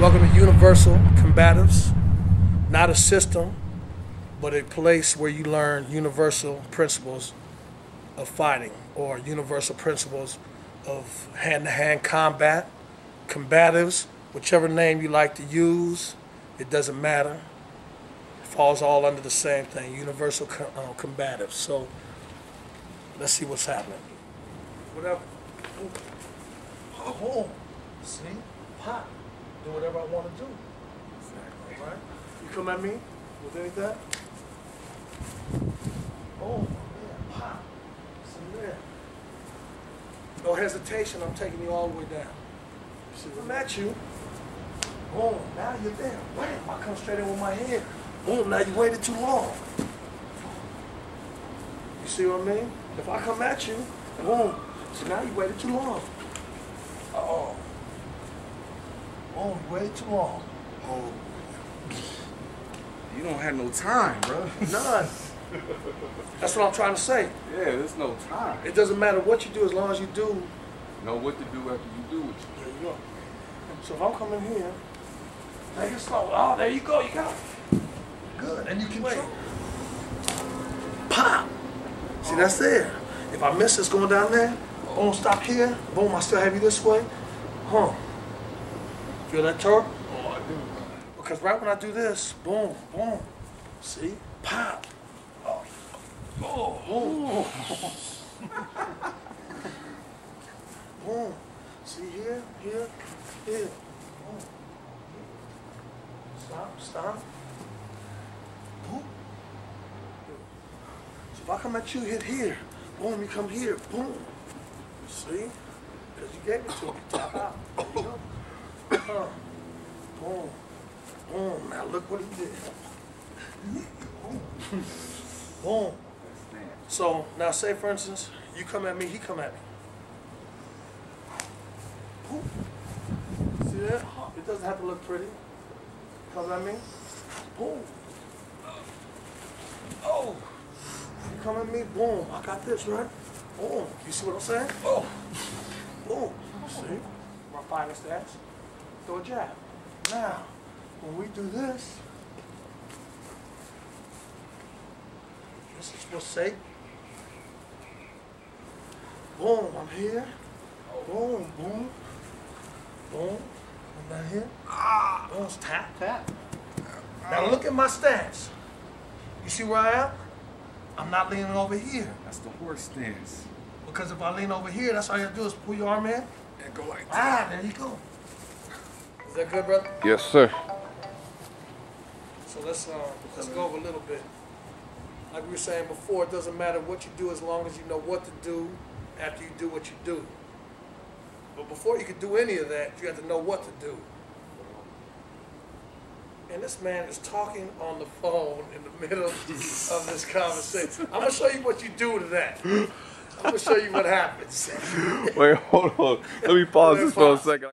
Welcome to Universal Combatives, not a system, but a place where you learn universal principles of fighting or universal principles of hand-to-hand combat, combatives, whichever name you like to use, it doesn't matter. It falls all under the same thing, universal combatives. So let's see what's happening. Whatever. Oh, see? Pop. Do whatever I want to do. Exactly. All right? You come at me with anything? Oh, yeah, pop. See there. No hesitation, I'm taking you all the way down. See, I'm at you. Boom, now you're there. Wham, I come straight in with my head. Boom, now you waited too long. You see what I mean? If I come at you, boom, so now you waited too long. Uh-oh. Oh, you waited too long. Oh, you don't have no time, bro. None. That's what I'm trying to say. Yeah, there's no time. It doesn't matter what you do as long as you do. Know what to do after you do what you do. There you go. So if I'm coming here, take it slow. Oh, there you go. You got it. Good. And you can wait. Pop. See, that's there. If I miss, it's going down there. Boom, stop here. Boom, I still have you this way. Huh. Feel that torque? Oh, I do. Because right when I do this, boom, boom. See? Pop. Oh. Oh. Boom. See here, here, here. Boom. Stop. Boom. So if I come at you, hit here. Boom, you come here. Boom. See? Because you gave it to me. Tap out. There you go. Boom. Boom. Now look what he did. Boom. Boom. So now say for instance, you come at me, he come at me. Boom. See that? It doesn't have to look pretty. Come at me. Boom. Oh. You come at me, boom. I got this, right? Boom. You see what I'm saying? Oh. Boom. See? My fighting stance. Throw a jab. Now, when we do this, this is for sake. Boom, I'm here. Boom, boom, boom. I'm down here. Boom, tap, tap. Now look at my stance. You see where I am? I'm not leaning over here. That's the horse stance. Because if I lean over here, that's all you have to do is pull your arm in. And go like that. There you go. Is that good, brother? Yes, sir. So let's go over a little bit. Like we were saying before, it doesn't matter what you do as long as you know what to do after you do what you do. But before you could do any of that, you have to know what to do. And this man is talking on the phone in the middle of this conversation. I'm going to show you what you do to that. I'm going to show you what happens. Wait, hold on. Let me pause this for a second.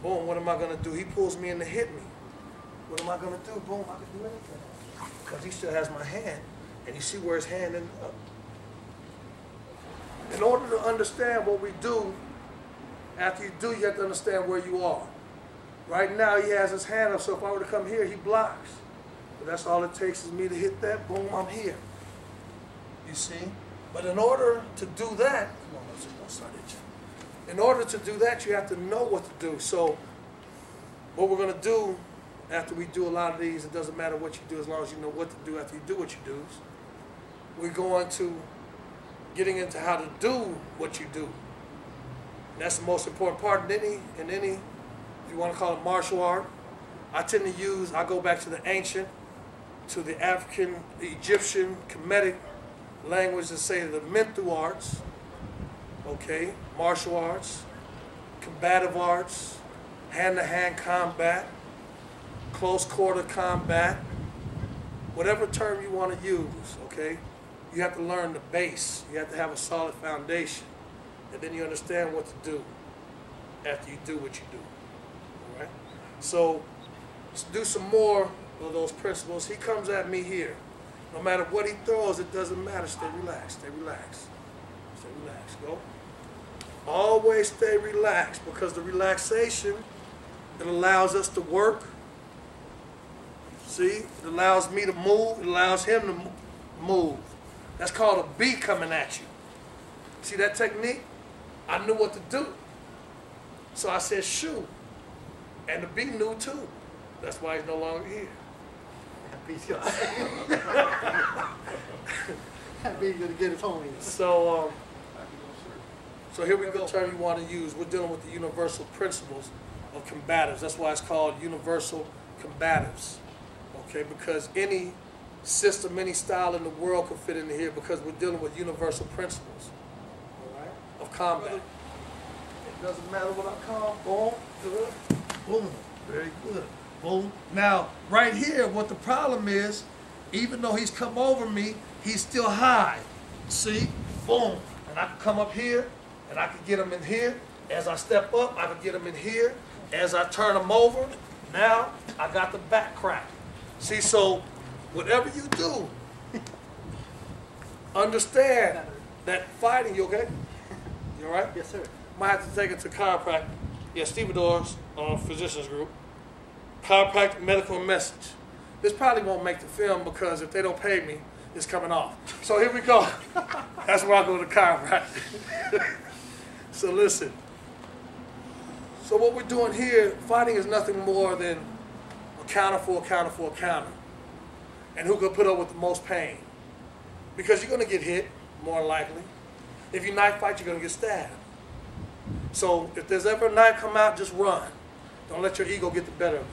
Boom, what am I going to do? He pulls me in to hit me. What am I going to do? Boom, I can do anything. Because he still has my hand, and you see where his hand ended up. In order to understand what we do, after you do, you have to understand where you are. Right now, he has his hand up, so if I were to come here, he blocks. But that's all it takes is me to hit that, boom, I'm here. You see? But in order to do that, come on, let's just start it. In order to do that, you have to know what to do. So what we're going to do after we do a lot of these, it doesn't matter what you do as long as you know what to do after you do what you do. We're going to getting into how to do what you do. And that's the most important part in any, if you want to call it martial art. I tend to use, I go back to the ancient, to the African, the Egyptian, Kemetic language that say the mental arts. Okay, martial arts, combative arts, hand-to-hand combat, close quarter combat, whatever term you want to use, okay? You have to learn the base. You have to have a solid foundation. And then you understand what to do after you do what you do, all right? So let's do some more of those principles. He comes at me here. No matter what he throws, it doesn't matter. Stay relaxed, stay relaxed. Stay relaxed, go. Always stay relaxed, because the relaxation, it allows us to work. See, it allows me to move, it allows him to move. That's called a bee coming at you. See that technique? I knew what to do. So I said, shoo. And the bee knew too. That's why he's no longer here. That bee's gonna get his homies. So here we go. The term you want to use. We're dealing with the universal principles of combatives. That's why it's called universal combatives. Okay, because any system, any style in the world can fit into here, because we're dealing with universal principles, all right, of combat. It doesn't matter what I call. Boom, good, boom, very good, boom. Now, right here, what the problem is, even though he's come over me, he's still high. See, boom, and I can come up here, and I can get him in here. As I step up, I can get him in here. As I turn him over, now I got the back crack. See, so whatever you do, understand that fighting, you okay? You all right? Yes, sir. Might have to take it to chiropractic. Yeah, Stevedores Physicians Group. Chiropractic, medical, and message. This probably won't make the film, because if they don't pay me, it's coming off. So here we go. That's where I go to chiropractic. So listen. So what we're doing here, fighting is nothing more than a counter for a counter for a counter. And who can put up with the most pain? Because you're going to get hit, more likely. If you knife fight, you're going to get stabbed. So if there's ever a knife come out, just run. Don't let your ego get the better of you.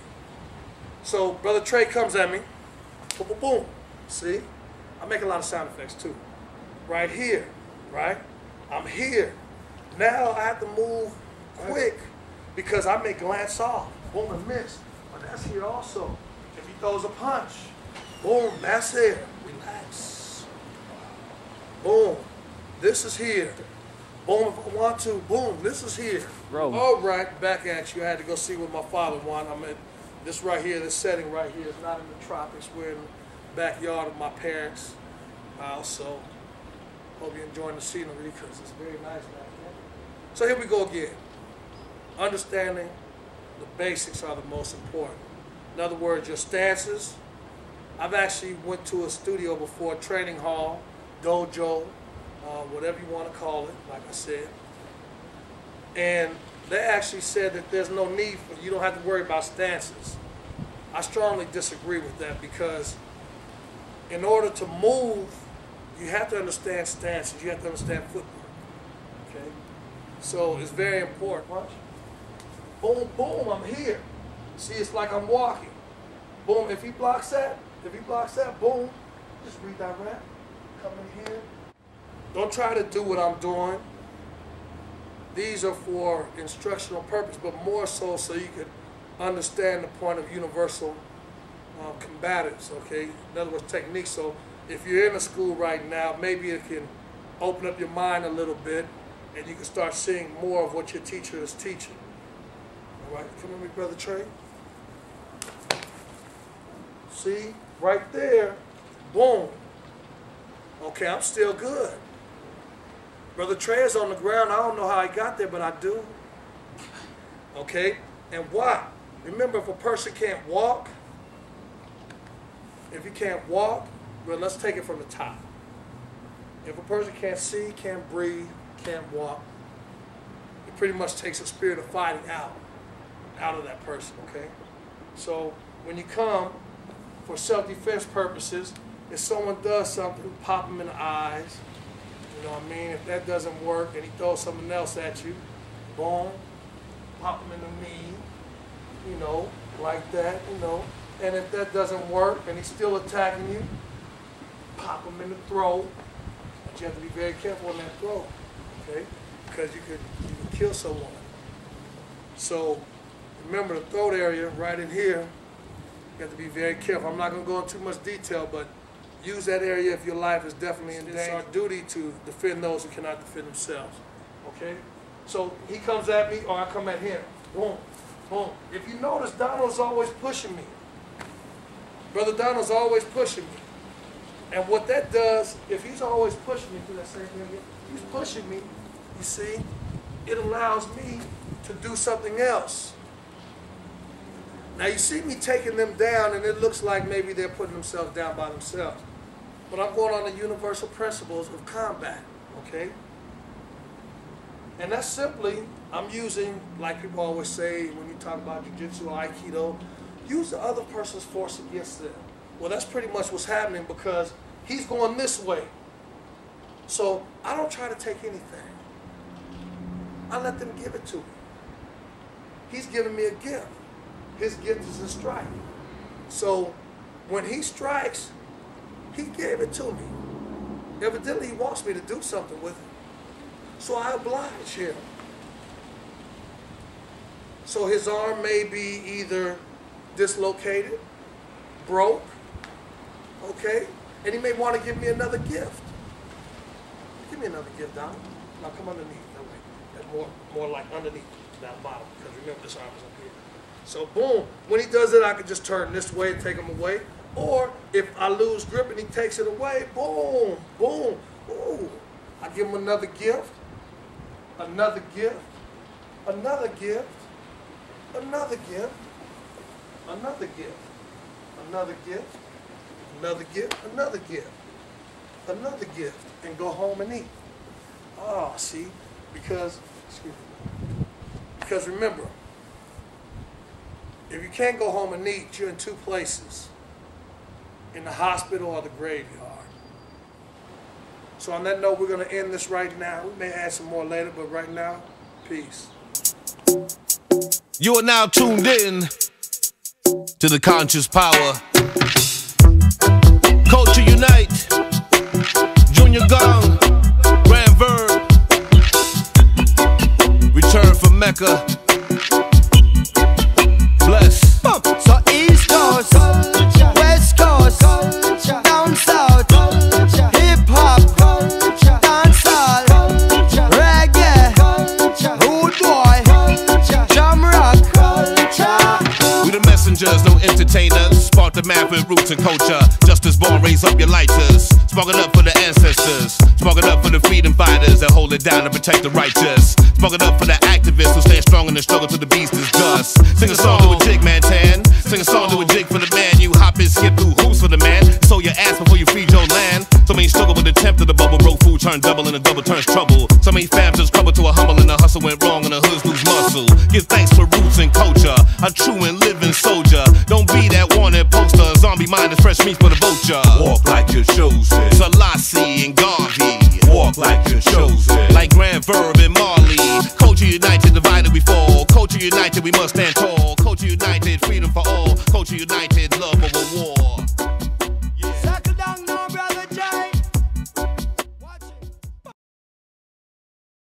So Brother Trey comes at me. Boom, boom, boom. See? I make a lot of sound effects too. Right here, right? I'm here. Now I have to move quick, because I may glance off. Boom, and miss. But that's here also. If he throws a punch, boom, that's here. Relax. Boom. This is here. Boom, if I want to. Boom, this is here. Bro. All right, back at you. I had to go see what my father wanted. I'm at this right here, this setting right here is not in the tropics. We're in the backyard of my parents' house. So hope you're enjoying the scenery, because it's very nice back there. So here we go again. Understanding the basics are the most important. In other words, your stances. I've actually went to a studio before, a training hall, dojo, whatever you want to call it, like I said. And they actually said that there's no need for, you don't have to worry about stances. I strongly disagree with that, because in order to move, you have to understand stances, you have to understand footwork. Okay? So it's very important. Watch. Boom, boom, I'm here. See, it's like I'm walking. Boom, if he blocks that, boom, just redirect, come in here. Don't try to do what I'm doing. These are for instructional purpose, but more so you can understand the point of universal combatives, okay? In other words, techniques. So if you're in a school right now, maybe it can open up your mind a little bit, and you can start seeing more of what your teacher is teaching. All right, come with me, Brother Trey. See, right there, boom. Okay, I'm still good. Brother Trey is on the ground. I don't know how he got there, but I do. Okay, and why? Remember, if a person can't walk, if you can't walk, well, let's take it from the top. If a person can't see, can't breathe, can't walk, it pretty much takes a spirit of fighting out of that person, okay? So when you come for self-defense purposes, if someone does something, pop them in the eyes, you know what I mean? If that doesn't work and he throws something else at you, boom, pop him in the knee, you know, like that, you know. And if that doesn't work and he's still attacking you, pop him in the throat. But you have to be very careful on that throat, okay? Because you could kill someone. So remember the throat area right in here, you have to be very careful. I'm not going to go into too much detail, but use that area if your life is definitely in danger. It's our duty to defend those who cannot defend themselves, okay? So he comes at me or I come at him. Boom, boom. If you notice, Donald's always pushing me. Brother Donald's always pushing me. And what that does, if he's always pushing me through that same area, he's pushing me, you see? it allows me to do something else. Now you see me taking them down and it looks like maybe they're putting themselves down by themselves. But I'm going on the universal principles of combat, okay? And that's simply, I'm using, like people always say when you talk about jiu-jitsu or aikido, use the other person's force against them. Well, that's pretty much what's happening because he's going this way. So I don't try to take anything. I let them give it to me. He's giving me a gift. His gift is a strike. So when he strikes, he gave it to me. Evidently, he wants me to do something with it. So I oblige him. So his arm may be either dislocated, broke, okay? And he may want to give me another gift. Give me another gift, Donald. Now come underneath. That way. That's more like underneath, down bottom. Because remember, this arm is up here. So boom, when he does it, I can just turn this way and take him away. Or if I lose grip and he takes it away, boom, boom, ooh. I give him another gift, another gift, another gift, another gift, another gift, another gift, another gift, another gift, another gift, and go home and eat. Oh, see, because remember, if you can't go home and eat, you're in two places, in the hospital or the graveyard. So on that note, we're going to end this right now. We may add some more later, but right now, peace. You are now tuned in to the Conscious Power. Culture Unite, Junior Gong, Grand Verb, Return from Mecca. Bless. So East Coast, culture. West Coast, culture. Down South, culture. Hip Hop, culture. Dancehall, culture. Reggae, culture. Rude Boy, culture. Jam Rock, culture. We the messengers, no entertainers. Spark the map with roots and culture. Justice born, raise up your lighters. Spark it up for the ancestors. Spark it up for the freedom fighters that hold it down and protect the righteous. Spark it up for the activists who stand strong in the struggle till the beast is dust. Sing a song to a jig, man, tan. Sing a song to a jig for the man. You hop and skip through hoops for the man. Sow your ass before you feed your land. So many struggle with the temp of the bubble. Broke food turned double and the double turns trouble. So many fams just crumble to a humble and the hustle went wrong and the hoods lose muscle. Give thanks for roots and culture. A true and living soldier. Don't be that wanted poster. Zombie mind is fresh meat for the vulture. Walk like you're chosen. Selassie and Garvey. Walk like you're chosen. Like Grand Verb and Marley. Culture united, divided we fall. Culture united, we must stand tall. Culture united, freedom for all. Culture united.